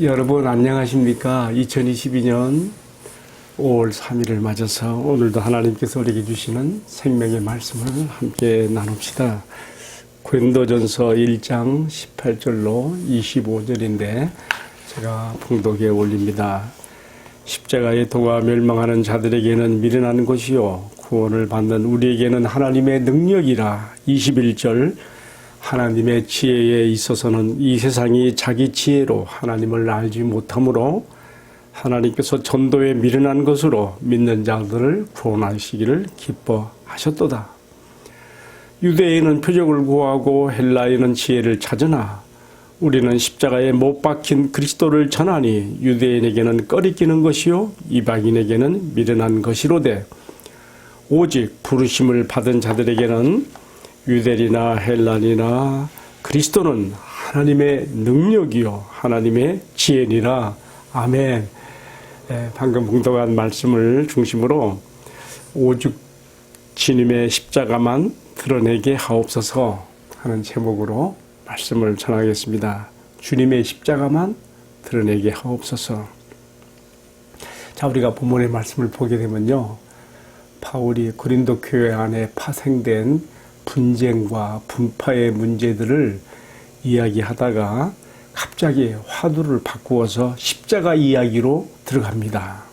여러분 안녕하십니까? 2022년 5월 3일을 맞아서 오늘도 하나님께서 우리에게 주시는 생명의 말씀을 함께 나눕시다. 고린도전서 1장 18절로 25절인데 제가 봉독에 올립니다. 십자가의 도가 멸망하는 자들에게는 미련한 것이요 구원을 받는 우리에게는 하나님의 능력이라. 21절 하나님의 지혜에 있어서는 이 세상이 자기 지혜로 하나님을 알지 못하므로 하나님께서 전도에 미련한 것으로 믿는 자들을 구원하시기를 기뻐하셨도다. 유대인은 표적을 구하고 헬라인은 지혜를 찾으나 우리는 십자가에 못 박힌 그리스도를 전하니 유대인에게는 꺼리끼는 것이요 이방인에게는 미련한 것이로되 오직 부르심을 받은 자들에게는 유대인이나 헬라인이나 그리스도는 하나님의 능력이요 하나님의 지혜니라. 아멘. 방금 봉독한 말씀을 중심으로 오직 주님의 십자가만 드러내게 하옵소서 하는 제목으로 말씀을 전하겠습니다. 주님의 십자가만 드러내게 하옵소서. 자, 우리가 본문의 말씀을 보게 되면요, 바울이 고린도 교회 안에 파생된 분쟁과 분파의 문제들을 이야기하다가 갑자기 화두를 바꾸어서 십자가 이야기로 들어갑니다.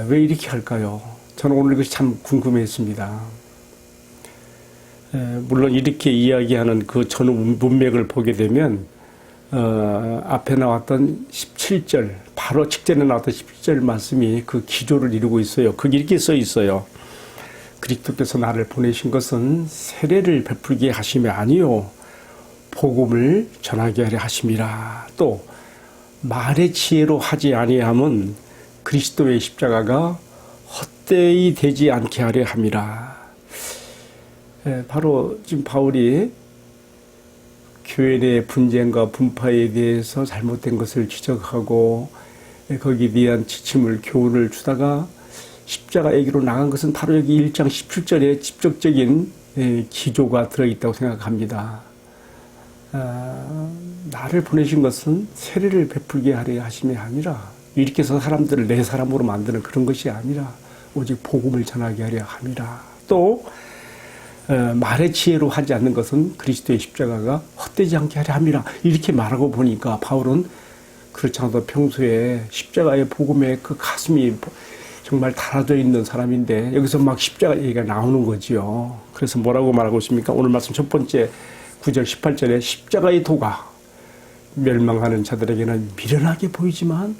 왜 이렇게 할까요? 저는 오늘 이것이 참 궁금했습니다. 물론 이렇게 이야기하는 그 전 문맥을 보게 되면 앞에 나왔던 17절, 바로 직전에 나왔던 17절 말씀이 그 기조를 이루고 있어요. 그게 이렇게 써 있어요. 그리스도께서 나를 보내신 것은 세례를 베풀게 하심이 아니요 복음을 전하게 하려 하심이라. 또 말의 지혜로 하지 아니함은 그리스도의 십자가가 헛되이 되지 않게 하려 함이라. 바로 지금 바울이 교회 내 분쟁과 분파에 대해서 잘못된 것을 지적하고 거기에 대한 지침을 교훈을 주다가 십자가 얘기로 나간 것은 바로 여기 1장 17절에 직접적인 기조가 들어있다고 생각합니다. 나를 보내신 것은 세례를 베풀게 하려 하심이 아니라, 이렇게 해서 사람들을 내 사람으로 만드는 그런 것이 아니라 오직 복음을 전하게 하려 함이라. 또 말의 지혜로 하지 않는 것은 그리스도의 십자가가 헛되지 않게 하려 함이라. 이렇게 말하고 보니까 바울은 그렇지 않아도 평소에 십자가의 복음에 그 가슴이 정말 달아져 있는 사람인데 여기서 막 십자가 얘기가 나오는 거지요. 그래서 뭐라고 말하고 있습니까? 오늘 말씀 첫 번째 9절 18절에 십자가의 도가 멸망하는 자들에게는 미련하게 보이지만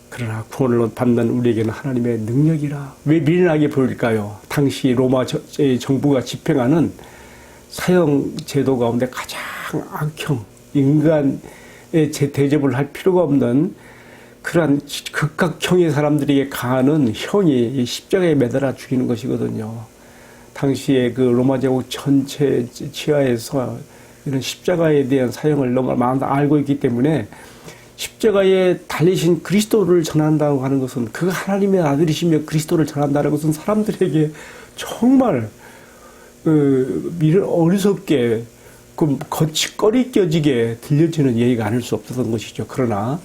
그러나 구원을 받는 우리에게는 하나님의 능력이라. 왜 미련하게 보일까요? 당시 로마 정부가 집행하는 사형 제도 가운데 가장 악형, 인간의 대접을 할 필요가 없는 그러한 극악형의 사람들에게 가하는 형이 십자가에 매달아 죽이는 것이거든요. 당시에 그 로마 제국 전체 치하에서 이런 십자가에 대한 사형을 너무 많이 알고 있기 때문에 십자가에 달리신 그리스도를 전한다고 하는 것은, 그 하나님의 아들이시며 그리스도를 전한다는 것은 사람들에게 정말 어리석게 거칠거리껴지게 들려지는 예의가 아닐 수 없었던 것이죠. 그러나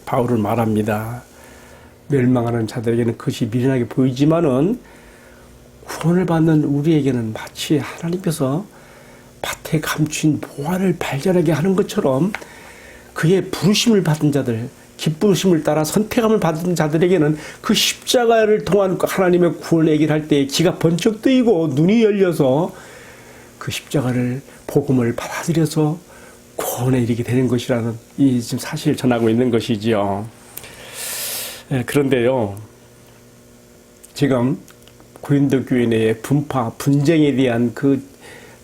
바울은 말합니다. 멸망하는 자들에게는 그것이 미련하게 보이지만은 구원을 받는 우리에게는 마치 하나님께서 밭에 감춘 보화를 발견하게 하는 것처럼 그의 부르심을 받은 자들, 기쁘심을 따라 선택함을 받은 자들에게는 그 십자가를 통한 하나님의 구원 얘기를 할 때 귀가 번쩍 뜨이고 눈이 열려서 그 십자가를, 복음을 받아들여서 구원에 이르게 되는 것이라는 이 지금 사실을 전하고 있는 것이지요. 그런데요, 지금 고린도 교회 내의 분파, 분쟁에 대한 그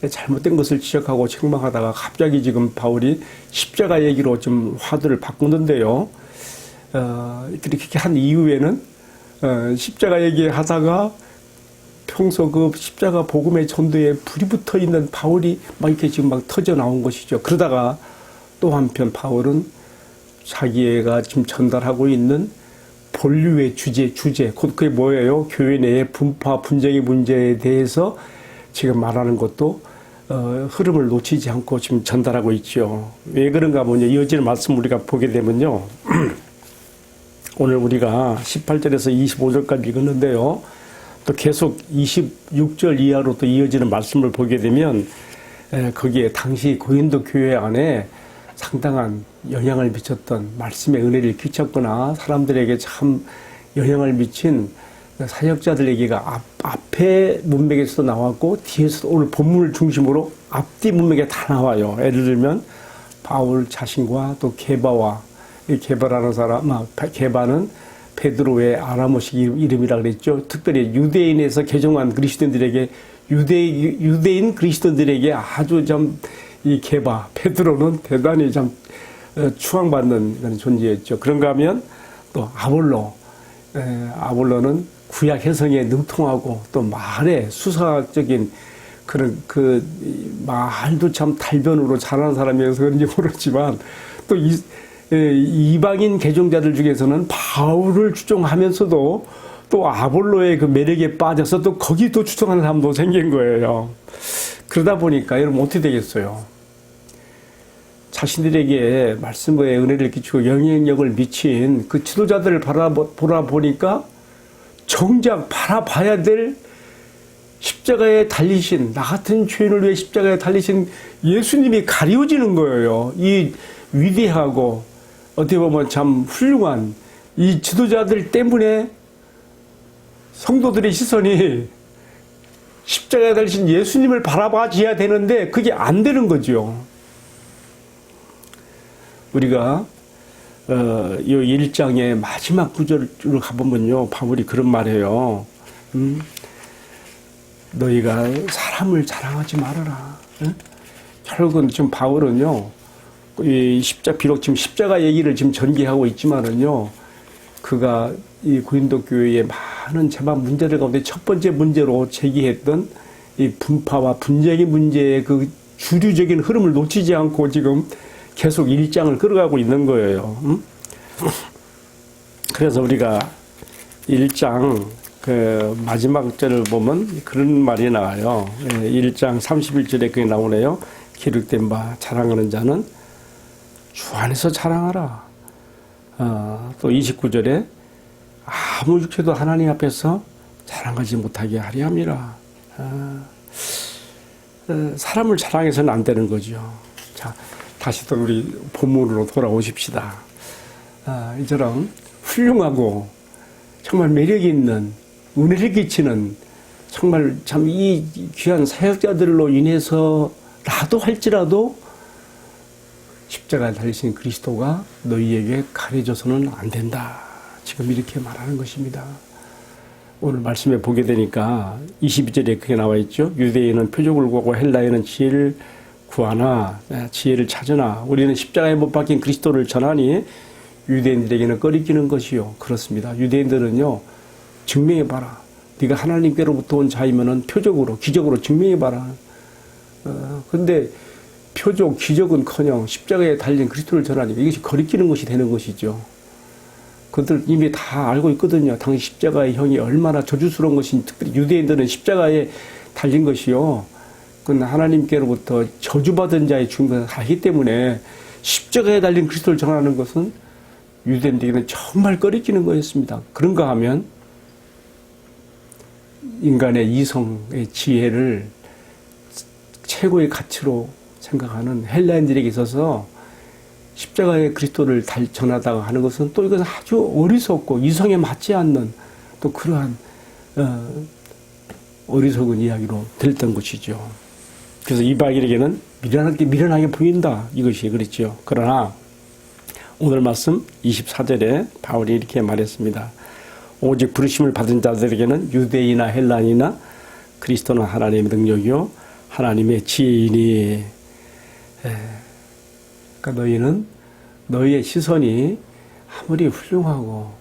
잘못된 것을 지적하고 책망하다가 갑자기 지금 바울이 십자가 얘기로 좀 화두를 바꾸는데요. 그렇게 한 이후에는 십자가 얘기하다가 평소 그 십자가 복음의 전도에 불이 붙어 있는 바울이 막 이렇게 지금 막 터져 나온 것이죠. 그러다가 또 한편 바울은 자기가 지금 전달하고 있는 본류의 주제, 곧 그게 뭐예요? 교회 내의 분파, 분쟁의 문제에 대해서 지금 말하는 것도 흐름을 놓치지 않고 지금 전달하고 있죠. 왜 그런가 보면 이어지는 말씀 우리가 보게 되면요. 오늘 우리가 18절에서 25절까지 읽었는데요. 또 계속 26절 이하로 또 이어지는 말씀을 보게 되면 거기에 당시 고린도 교회 안에 상당한 영향을 미쳤던 말씀의 은혜를 끼쳤거나 사람들에게 참 영향을 미친 사역자들 얘기가 앞에 문맥에서도 나왔고 뒤에서도 오늘 본문을 중심으로 앞뒤 문맥에 다 나와요. 예를 들면 바울 자신과 또 게바와 이 게바라는 사람, 게바는 베드로의 아람어식 이름이라 그랬죠. 특별히 유대인에서 개종한 그리스도인들에게 유대인 그리스도인들에게 아주 좀 이 게바 베드로는 대단히 좀 추앙받는 그런 존재였죠. 그런가 하면 또 아볼로는 구약 해석에 능통하고 또 말에 수사학적인 그런 그 말도 참 달변으로 잘하는 사람이어서 그런지 모르지만 또 이방인 개종자들 중에서는 바울을 추종하면서도 또 아볼로의 그 매력에 빠져서 또 거기 또 추종하는 사람도 생긴 거예요. 그러다 보니까 여러분 어떻게 되겠어요? 자신들에게 말씀의 은혜를 끼치고 영향력을 미친 그 지도자들을 바라보니까 정작 바라봐야 될 십자가에 달리신, 나 같은 죄인을 위해 십자가에 달리신 예수님이 가리워지는 거예요. 이 위대하고 어떻게 보면 참 훌륭한 이 지도자들 때문에 성도들의 시선이 십자가에 달리신 예수님을 바라봐줘야 되는데 그게 안 되는 거죠. 우리가 이 1장의 마지막 구절로 가보면요. 바울이 그런 말해요. 너희가 사람을 자랑하지 말아라. 결국은 지금 바울은요. 비록 지금 십자가 얘기를 지금 전개하고 있지만은요. 그가 이 고린도 교회의 많은 재반 문제들 가운데 첫 번째 문제로 제기했던 이 분파와 분쟁의 문제의 그 주류적인 흐름을 놓치지 않고 지금 계속 1장을 끌어가고 있는 거예요. 그래서 우리가 1장 그 마지막 절을 보면 그런 말이 나와요. 1장 31절에 그게 나오네요. 기록된 바 자랑하는 자는 주 안에서 자랑하라. 또 29절에 아무 육체도 하나님 앞에서 자랑하지 못하게 하려 함이라. 사람을 자랑해서는 안 되는 거죠. 자, 다시 또 우리 본문으로 돌아오십시다. 이처럼 훌륭하고 정말 매력이 있는 은혜를 끼치는 정말 참 이 귀한 사역자들로 인해서라도 할지라도 십자가에 달리신 그리스도가 너희에게 가려져서는 안 된다. 지금 이렇게 말하는 것입니다. 오늘 말씀에 보게 되니까 22절에 그게 나와 있죠. 유대인은 표적을 구하고 헬라인은 지혜를 구하나 지혜를 찾으나 우리는 십자가에 못 박힌 그리스도를 전하니 유대인들에게는 꺼리끼는 것이요. 그렇습니다. 유대인들은요. 증명해봐라. 네가 하나님께로부터 온 자이면은 표적으로 기적으로 증명해봐라. 근데 표적, 기적은커녕 십자가에 달린 그리스도를 전하니까 이것이 거리끼는 것이 되는 것이죠. 그들 이미 다 알고 있거든요. 당시 십자가의 형이 얼마나 저주스러운 것인지, 특별히 유대인들은 십자가에 달린 것이요. 그건 하나님께로부터 저주받은 자의 죽은 것을 알기 때문에 십자가에 달린 그리스도를 전하는 것은 유대인들에게는 정말 거리끼는 거였습니다. 그런가 하면 인간의 이성의 지혜를 최고의 가치로 생각하는 헬라인들에게 있어서 십자가의 그리스도를 전하다가 하는 것은 또 이것은 아주 어리석고 이성에 맞지 않는 또 그러한 어리석은 이야기로 들렸던 것이죠. 그래서 이방인에게는 미련하게 보인다. 이것이 그랬죠. 그러나 오늘 말씀 24절에 바울이 이렇게 말했습니다. 오직 부르심을 받은 자들에게는 유대인이나 헬라인이나 그리스도는 하나님의 능력이요 하나님의 지혜이니. 그러니까 너희는 너희의 시선이 아무리 훌륭하고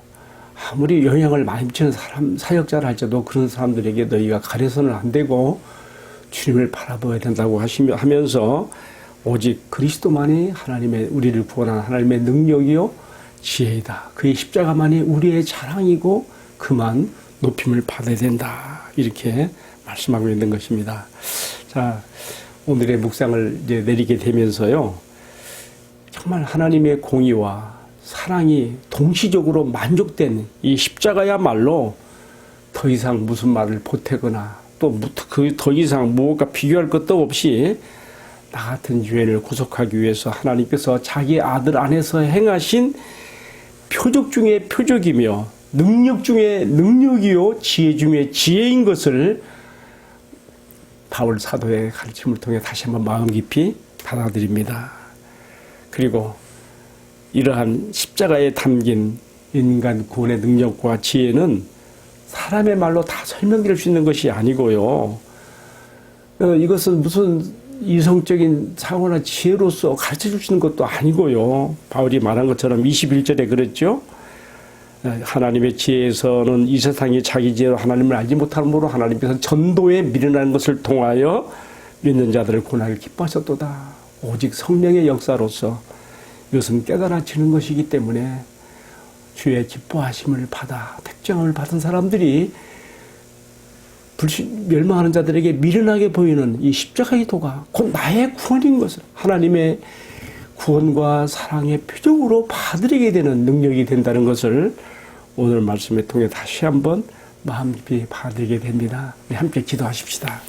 아무리 영향을 많이 미치는 사역자를 할지라도 그런 사람들에게 너희가 가려서는 안 되고 주님을 바라봐야 된다고 하면서 오직 그리스도만이 우리를 구원한 하나님의 능력이요 지혜이다. 그의 십자가만이 우리의 자랑이고 그만 높임을 받아야 된다. 이렇게 말씀하고 있는 것입니다. 자, 오늘의 묵상을 이제 내리게 되면서요. 정말 하나님의 공의와 사랑이 동시적으로 만족된 이 십자가야말로 더 이상 무슨 말을 보태거나 또 그 더 이상 무엇과 비교할 것도 없이 나 같은 유엔을 구속하기 위해서 하나님께서 자기 아들 안에서 행하신 표적 중에 표적이며 능력 중에 능력이요 지혜 중에 지혜인 것을 바울 사도의 가르침을 통해 다시 한번 마음 깊이 받아들입니다. 그리고 이러한 십자가에 담긴 인간 구원의 능력과 지혜는 사람의 말로 다 설명될 수 있는 것이 아니고요. 이것은 무슨 이성적인 사고나 지혜로서 가르쳐 주시는 것도 아니고요. 바울이 말한 것처럼 21절에 그랬죠. 하나님의 지혜에서는 이 세상이 자기 지혜로 하나님을 알지 못함으로 하나님께서 전도에 미련한 것을 통하여 믿는 자들을 고난을 기뻐하셨도다. 오직 성령의 역사로서 이것은 깨달아지는 것이기 때문에 주의 기뻐하심을 받아 택정을 받은 사람들이 멸망하는 자들에게 미련하게 보이는 이 십자가의 도가 곧 나의 구원인 것을 하나님의 구원과 사랑의 표적으로 받으리게 되는 능력이 된다는 것을 오늘 말씀을 통해 다시 한번 마음 깊이 받으리게 됩니다. 우리 함께 기도하십시다.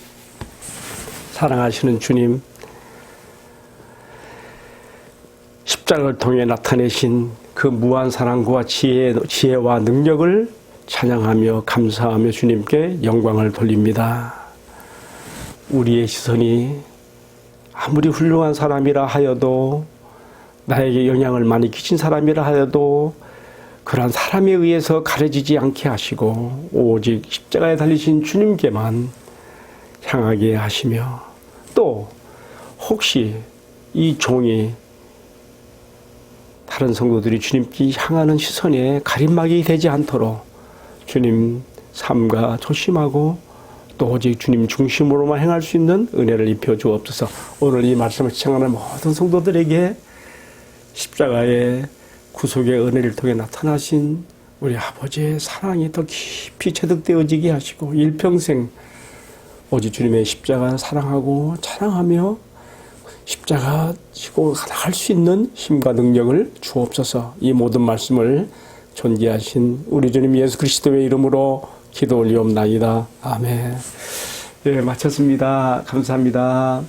사랑하시는 주님, 십자가를 통해 나타내신 그 무한 사랑과 지혜와 능력을 찬양하며 감사하며 주님께 영광을 돌립니다. 우리의 시선이 아무리 훌륭한 사람이라 하여도 나에게 영향을 많이 끼친 사람이라 하여도 그러한 사람에 의해서 가려지지 않게 하시고 오직 십자가에 달리신 주님께만 향하게 하시며 또 혹시 이 종이 다른 성도들이 주님께 향하는 시선에 가림막이 되지 않도록 주님 삶과 조심하고 또 오직 주님 중심으로만 행할 수 있는 은혜를 입혀 주옵소서. 오늘 이 말씀을 시청하는 모든 성도들에게 십자가의 구속의 은혜를 통해 나타나신 우리 아버지의 사랑이 더 깊이 체득되어지게 하시고 일평생 오직 주님의 십자가 사랑하고 찬양하며 십자가 지고 나갈 수 있는 힘과 능력을 주옵소서. 이 모든 말씀을 존귀하신 우리 주님 예수 그리스도의 이름으로 기도 올리옵나이다. 아멘. 네, 마쳤습니다. 감사합니다.